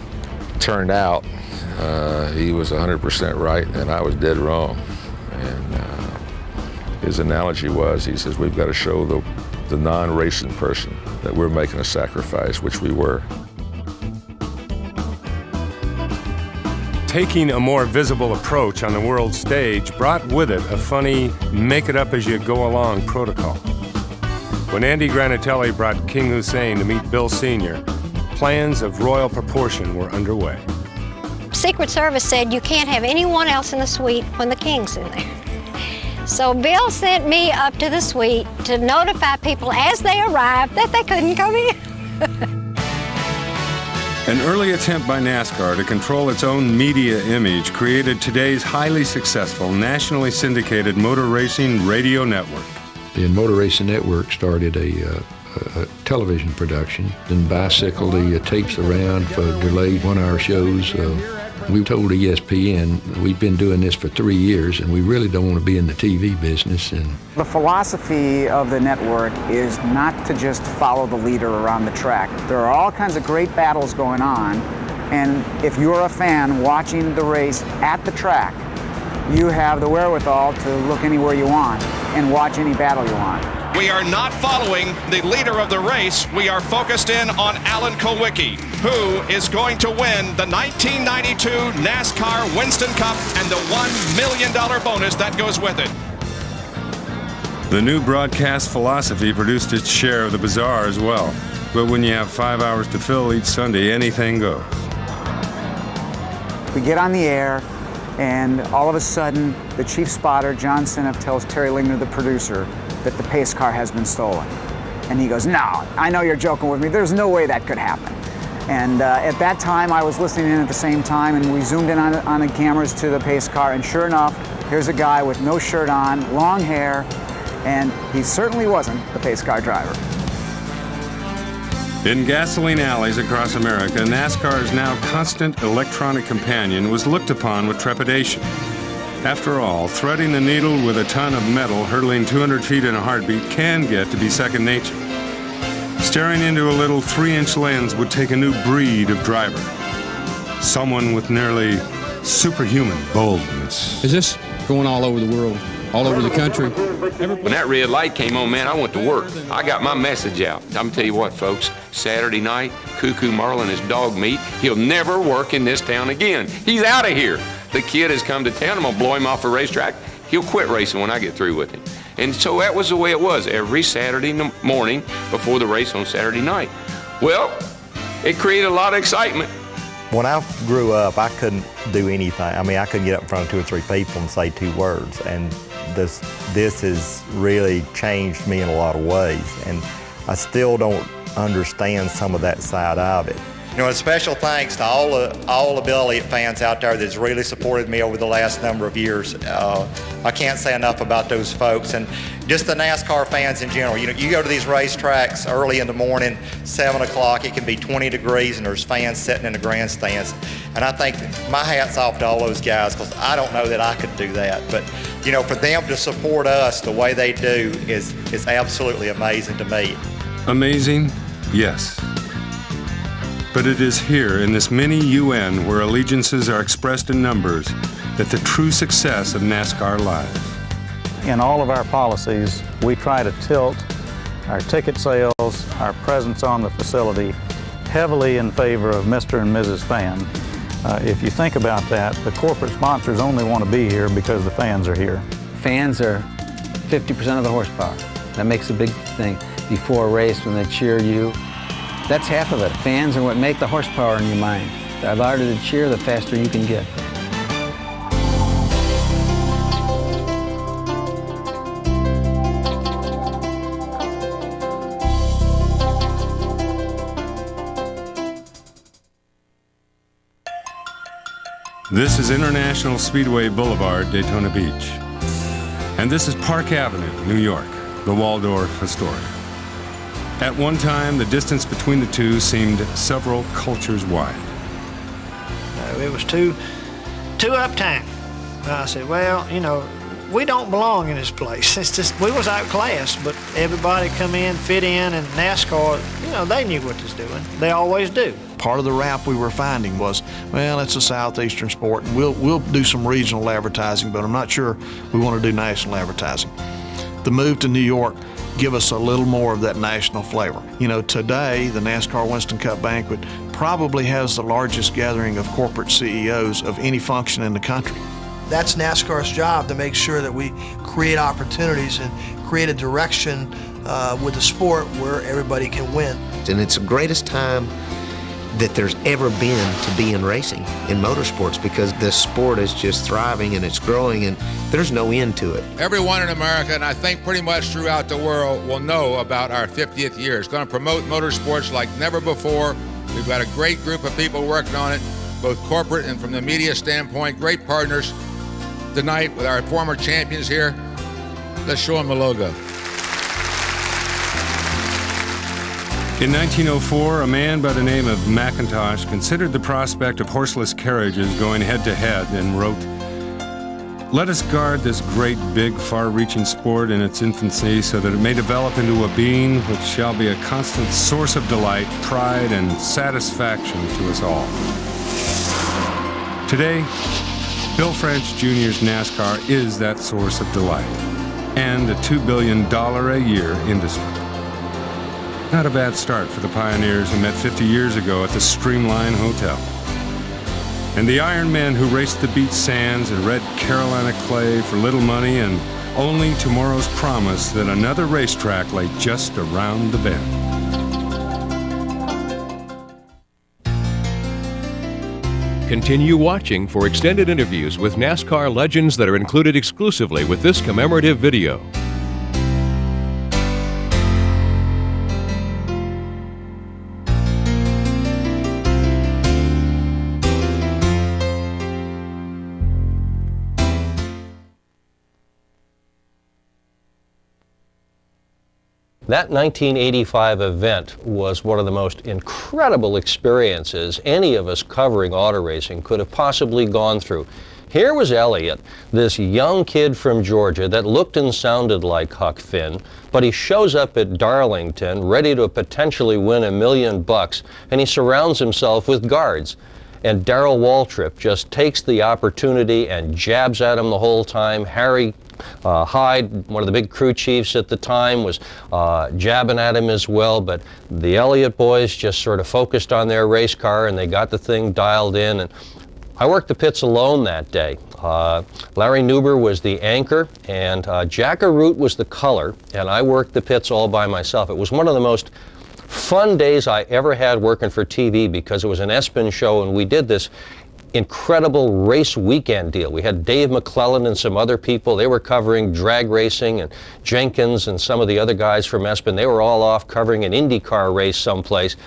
Turned out he was 100% right and I was dead wrong. And his analogy was, he says, we've got to show the non-racing person that we're making a sacrifice, which we were. Taking a more visible approach on the world stage brought with it a funny make-it-up-as-you-go-along protocol. When Andy Granatelli brought King Hussein to meet Bill Sr., plans of royal proportion were underway. Secret Service said you can't have anyone else in the suite when the king's in there. So Bill sent me up to the suite to notify people as they arrived that they couldn't come in. An early attempt by NASCAR to control its own media image created today's highly successful, nationally syndicated motor racing radio network. The Motor Racing Network started a television production, then bicycled the tapes around for delayed 1-hour shows. We told ESPN, we've been doing this for 3 years and we really don't want to be in the TV business. And the philosophy of the network is not to just follow the leader around the track. There are all kinds of great battles going on, and if you're a fan watching the race at the track, you have the wherewithal to look anywhere you want and watch any battle you want. We are not following the leader of the race. We are focused in on Alan Kulwicki, who is going to win the 1992 NASCAR Winston Cup and the $1 million bonus that goes with it. The new broadcast philosophy produced its share of the bizarre as well. But when you have 5 hours to fill each Sunday, anything goes. We get on the air, and all of a sudden, the chief spotter, John Sineff, tells Terry Ligner, the producer, that the pace car has been stolen. And he goes, "No, I know you're joking with me. There's no way that could happen." And at that time, I was listening in at the same time, and we zoomed in on the cameras to the pace car, and sure enough, here's a guy with no shirt on, long hair, and he certainly wasn't the pace car driver. In gasoline alleys across America, NASCAR's now constant electronic companion was looked upon with trepidation. After all, threading the needle with a ton of metal hurtling 200 feet in a heartbeat can get to be second nature. Staring into a little 3-inch lens would take a new breed of driver. Someone with nearly superhuman boldness. Is this going all over the world, all over the country? When that red light came on, man, I went to work. I got my message out. I'm gonna tell you what, folks, Saturday night, Cuckoo Marlin is dog meat. He'll never work in this town again. He's out of here. The kid has come to town. I'm gonna blow him off a racetrack. He'll quit racing when I get through with him. And so that was the way it was every Saturday morning before the race on Saturday night. Well, it created a lot of excitement. When I grew up, I couldn't do anything. I mean, I couldn't get up in front of 2 or 3 people and say 2 words. And this has really changed me in a lot of ways. And I still don't understand some of that side of it. You know, a special thanks to all the Bill Elliott fans out there that's really supported me over the last number of years. I can't say enough about those folks, and just the NASCAR fans in general. You know, you go to these racetracks early in the morning, 7 o'clock, it can be 20 degrees, and there's fans sitting in the grandstands. And I think my hat's off to all those guys, because I don't know that I could do that. But, you know, for them to support us the way they do is absolutely amazing to me. Amazing? Yes. But it is here in this mini UN where allegiances are expressed in numbers that the true success of NASCAR lies. In all of our policies, we try to tilt our ticket sales, our presence on the facility, heavily in favor of Mr. and Mrs. Fan. If you think about that, the corporate sponsors only want to be here because the fans are here. Fans are 50% of the horsepower. That makes a big thing. Before a race, when they cheer you, that's half of it. Fans are what make the horsepower in your mind. The louder the cheer, the faster you can get. This is International Speedway Boulevard, Daytona Beach. And this is Park Avenue, New York, the Waldorf Astoria. At one time, the distance between the two seemed several cultures wide. It was too uptown. I said, well, you know, we don't belong in this place. It's just, we was outclassed, but everybody come in, fit in, and NASCAR, you know, they knew what they was doing. They always do. Part of the rap we were finding was, well, it's a southeastern sport, and we'll do some regional advertising, but I'm not sure we want to do national advertising. The move to New York give us a little more of that national flavor. You know, today, the NASCAR Winston Cup banquet probably has the largest gathering of corporate CEOs of any function in the country. That's NASCAR's job, to make sure that we create opportunities and create a direction with a sport where everybody can win. And it's the greatest time that there's ever been to be in racing, in motorsports, because this sport is just thriving and it's growing and there's no end to it. Everyone in America, and I think pretty much throughout the world, will know about our 50th year. It's going to promote motorsports like never before. We've got a great group of people working on it, both corporate and from the media standpoint, great partners. Tonight with our former champions here, let's show them the logo. In 1904, a man by the name of McIntosh considered the prospect of horseless carriages going head-to-head and wrote, "Let us guard this great, big, far-reaching sport in its infancy so that it may develop into a being which shall be a constant source of delight, pride, and satisfaction to us all." Today, Bill French Jr.'s NASCAR is that source of delight and a $2 billion a year industry. Not a bad start for the pioneers who met 50 years ago at the Streamline Hotel. And the Iron Men who raced the beach sands and red Carolina clay for little money and only tomorrow's promise that another racetrack lay just around the bend. Continue watching for extended interviews with NASCAR legends that are included exclusively with this commemorative video. That 1985 event was one of the most incredible experiences any of us covering auto racing could have possibly gone through. Here was Elliott, this young kid from Georgia that looked and sounded like Huck Finn, but he shows up at Darlington ready to potentially win $1 million, and he surrounds himself with guards. And Darrell Waltrip just takes the opportunity and jabs at him the whole time. Harry Hyde, one of the big crew chiefs at the time, was jabbing at him as well, but the Elliott boys just sort of focused on their race car and they got the thing dialed in. And I worked the pits alone that day. Larry Newber was the anchor and Jack Arute was the color, and I worked the pits all by myself. It was one of the most fun days I ever had working for TV because it was an ESPN show and we did this incredible race weekend deal. We had Dave McClellan and some other people. They were covering drag racing, and Jenkins and some of the other guys from ESPN. They were all off covering an IndyCar race someplace.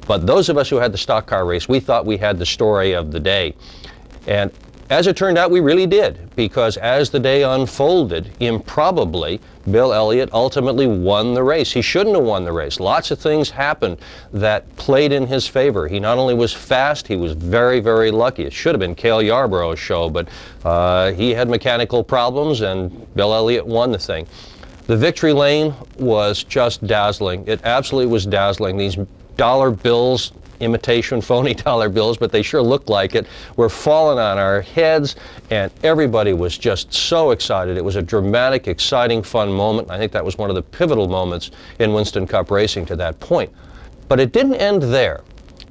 But those of us who had the stock car race, we thought we had the story of the day. And as it turned out, we really did, because as the day unfolded, improbably, Bill Elliott ultimately won the race. He shouldn't have won the race. Lots of things happened that played in his favor. He not only was fast, he was very, very lucky. It should have been Cale Yarborough's show, but he had mechanical problems, and Bill Elliott won the thing. The victory lane was just dazzling. It absolutely was dazzling. These dollar bills, imitation phony dollar bills, but they sure looked like it, were falling on our heads, and everybody was just so excited. It was a dramatic, exciting, fun moment. I think that was one of the pivotal moments in Winston Cup racing to that point. But it didn't end there.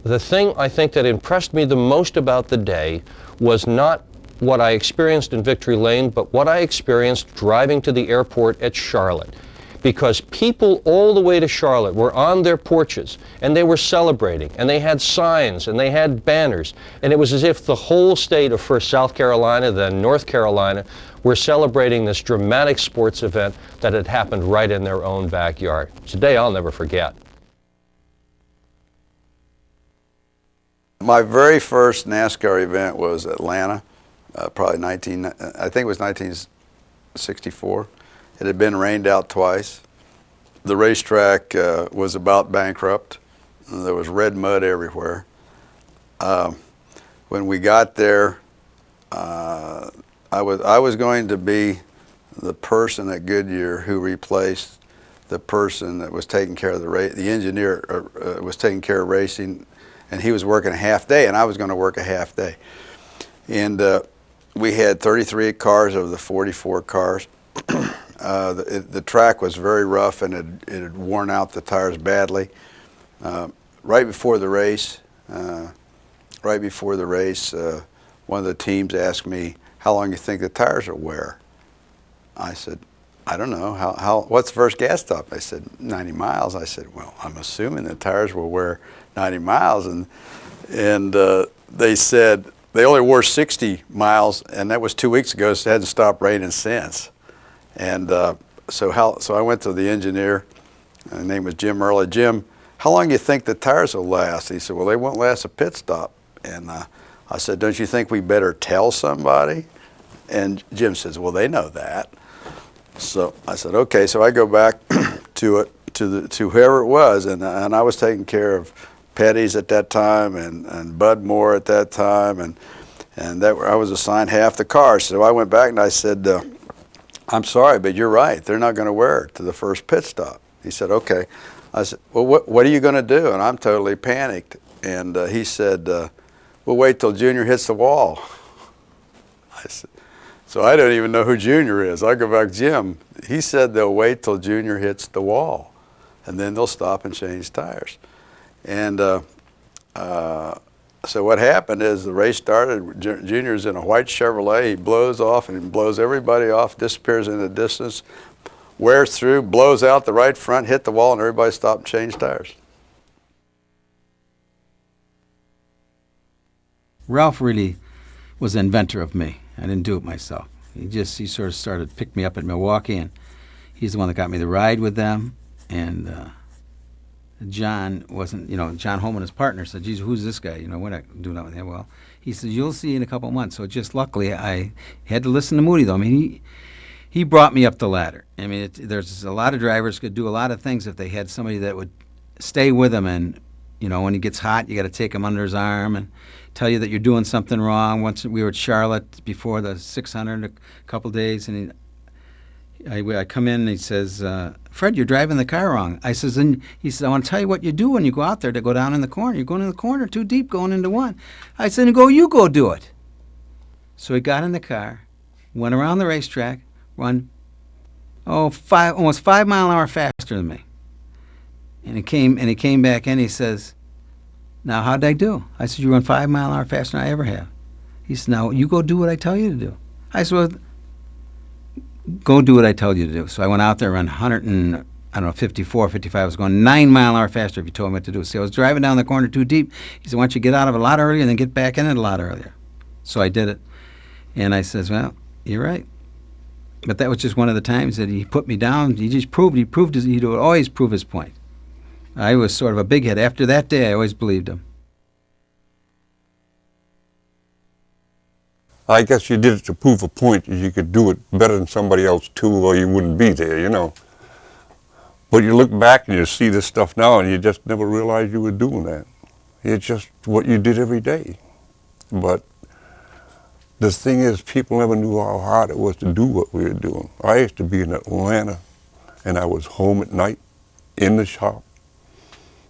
The thing I think that impressed me the most about the day was not what I experienced in Victory Lane, but what I experienced driving to the airport at Charlotte. Because people all the way to Charlotte were on their porches and they were celebrating and they had signs and they had banners, and it was as if the whole state of first South Carolina, then North Carolina, were celebrating this dramatic sports event that had happened right in their own backyard. It's a day I'll never forget. My very first NASCAR event was Atlanta, probably I think it was 1964. It had been rained out twice. The racetrack was about bankrupt. There was red mud everywhere. When we got there, I was going to be the person at Goodyear who replaced the person that was taking care of the engineer was taking care of racing, and he was working a half day, and I was going to work a half day. And we had 33 cars of the 44 cars. The track was very rough, and it had worn out the tires badly. Right before the race, one of the teams asked me, "How long do you think the tires will wear?" I said, I don't know, what's the first gas stop? They said 90 miles. I said, well, I'm assuming the tires will wear 90 miles. And they said they only wore 60 miles, and that was 2 weeks ago, so it hadn't stopped raining since. And so I went to the engineer, and his name was Jim Early. Jim, how long do you think the tires will last? He said, well, they won't last a pit stop. And I said, don't you think we better tell somebody? And Jim says, well, they know that. So I said, okay. So I go back to whoever it was, and I was taking care of Petty's at that time and Bud Moore at that time, and that I was assigned half the car. So I went back and I said, I'm sorry, but you're right. They're not going to wear it to the first pit stop. He said, okay. I said, well, what are you going to do? And I'm totally panicked. And he said, we'll wait till Junior hits the wall. I said, so I don't even know who Junior is. I go back, Jim, he said they'll wait till Junior hits the wall, and then they'll stop and change tires. And so what happened is the race started. Junior's in a white Chevrolet. He blows off and blows everybody off, disappears in the distance, wears through, blows out the right front, hit the wall, and everybody stopped and changed tires. Ralph really was the inventor of me. I didn't do it myself. He sort of started to pick me up at Milwaukee, and he's the one that got me the ride with them. And John wasn't, John Holman, his partner, said, geez, who's this guy? We're not doing that with him. Well, he said, you'll see in a couple of months. So just luckily, I had to listen to Moody, though. I mean, he brought me up the ladder. I mean, there's a lot of drivers could do a lot of things if they had somebody that would stay with them, and, when he gets hot, you got to take him under his arm and tell you that you're doing something wrong. Once we were at Charlotte before the 600 a couple of days, and I come in and he says, Fred, you're driving the car wrong. I says, and he says, I want to tell you what you do when you go out there to go down in the corner. You're going in the corner too deep going into one. I said, you go do it. So he got in the car, went around the racetrack, run almost 5 mile an hour faster than me. And he came back in, he says, now, how'd I do? I said, you run 5 mile an hour faster than I ever have. He said, now, you go do what I tell you to do. I said, well, go do what I tell you to do. So I went out there, ran 54, 55. I was going 9 mile an hour faster if you told me what to do. See, I was driving down the corner too deep. He said, why don't you get out of it a lot earlier and then get back in it a lot earlier? So I did it. And I says, well, you're right. But that was just one of the times that he put me down. He would always prove his point. I was sort of a big head. After that day, I always believed him. I guess you did it to prove a point that you could do it better than somebody else too, or you wouldn't be there, But you look back and you see this stuff now, and you just never realized you were doing that. It's just what you did every day. But the thing is, people never knew how hard it was to do what we were doing. I used to be in Atlanta, and I was home at night, in the shop,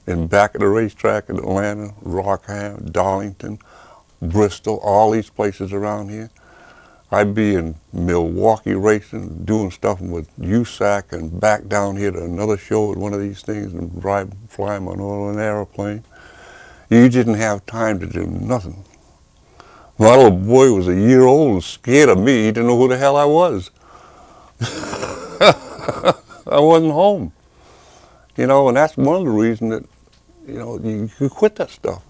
and back at the racetrack in Atlanta, Rockham, Darlington, Bristol, all these places around here. I'd be in Milwaukee racing, doing stuff with USAC, and back down here to another show at one of these things and fly on an airplane. You didn't have time to do nothing. My little boy was a year old and scared of me. He didn't know who the hell I was. I wasn't home. And that's one of the reasons that, you quit that stuff.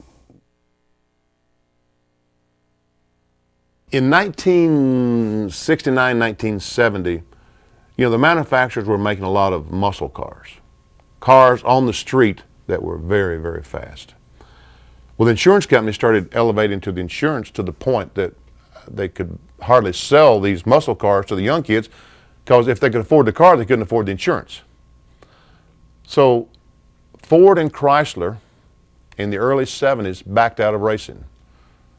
In 1969, 1970, the manufacturers were making a lot of muscle cars on the street that were very, very fast. Well, the insurance companies started elevating to the insurance to the point that they could hardly sell these muscle cars to the young kids, because if they could afford the car, they couldn't afford the insurance. So Ford and Chrysler in the early 70s backed out of racing.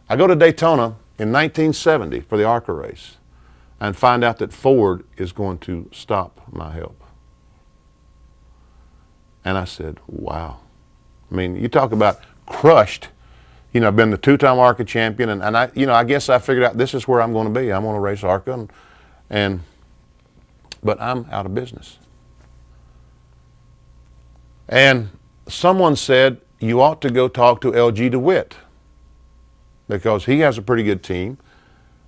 I go to Daytona in 1970 for the ARCA race and find out that Ford is going to stop my help. And I said, wow. I mean, you talk about crushed. I've been the two-time ARCA champion, and I guess I figured out this is where I'm going to be. I'm going to race ARCA, but I'm out of business. And someone said, you ought to go talk to L.G. DeWitt, because he has a pretty good team,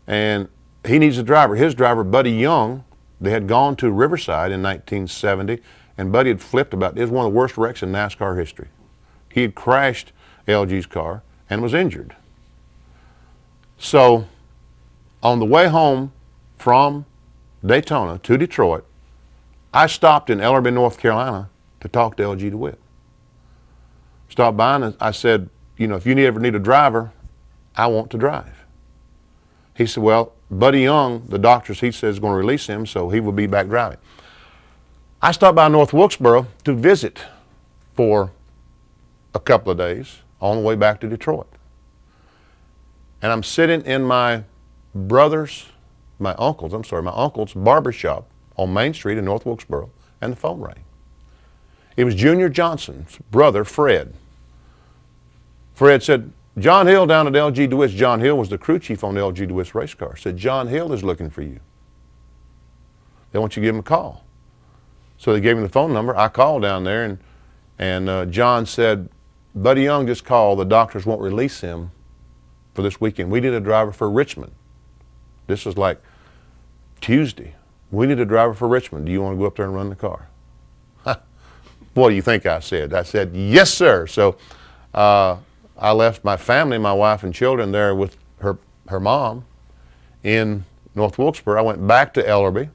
and he needs a driver. His driver, Buddy Young, They had gone to Riverside in 1970, and Buddy had flipped about, it was one of the worst wrecks in NASCAR history. He had crashed LG's car and was injured. So on the way home from Daytona to Detroit, I stopped in Ellerbe, North Carolina to talk to LG DeWitt. Stopped by and I said, you know, if you ever need a driver, I want to drive. He said, well, Buddy Young, the doctors, he says, is going to release him, so he will be back driving. I stopped by North Wilkesboro to visit for a couple of days on the way back to Detroit. And I'm sitting in my uncle's barber shop on Main Street in North Wilkesboro, and the phone rang. It was Junior Johnson's brother, Fred. Fred said, John Hill down at LG DeWitt's. John Hill was the crew chief on the LG DeWitt's race car. Said, John Hill is looking for you. They want you to give him a call. So they gave me the phone number. I called down there, and John said, Buddy Young just called. The doctors won't release him for this weekend. We need a driver for Richmond. This was like Tuesday. We need a driver for Richmond. Do you want to go up there and run the car? What do you think I said? I said, yes, sir. So I left my family, my wife and children there with her mom in North Wilkesboro. I went back to Ellerbe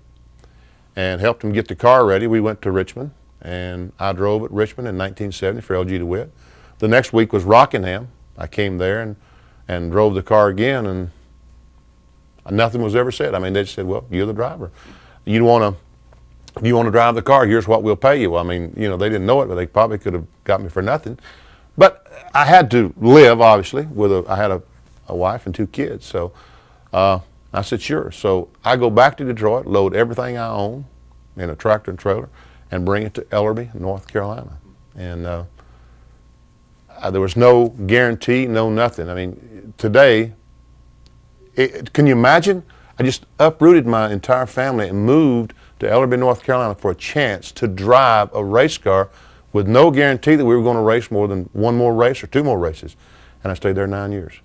and helped them get the car ready. We went to Richmond, and I drove at Richmond in 1970 for LG DeWitt. The next week was Rockingham. I came there and drove the car again, and nothing was ever said. I mean, they just said, well, you're the driver. You want to drive the car, here's what we'll pay you. Well, I mean, you know, they didn't know it, but they probably could have got me for nothing. But I had to live, obviously, I had a wife and 2 kids. So I said, sure. So I go back to Detroit, load everything I own in a tractor and trailer, and bring it to Ellerbe, North Carolina. And there was no guarantee, no nothing. I mean, today, can you imagine? I just uprooted my entire family and moved to Ellerbe, North Carolina for a chance to drive a race car with no guarantee that we were going to race more than one more race or 2 more races. And I stayed there 9 years.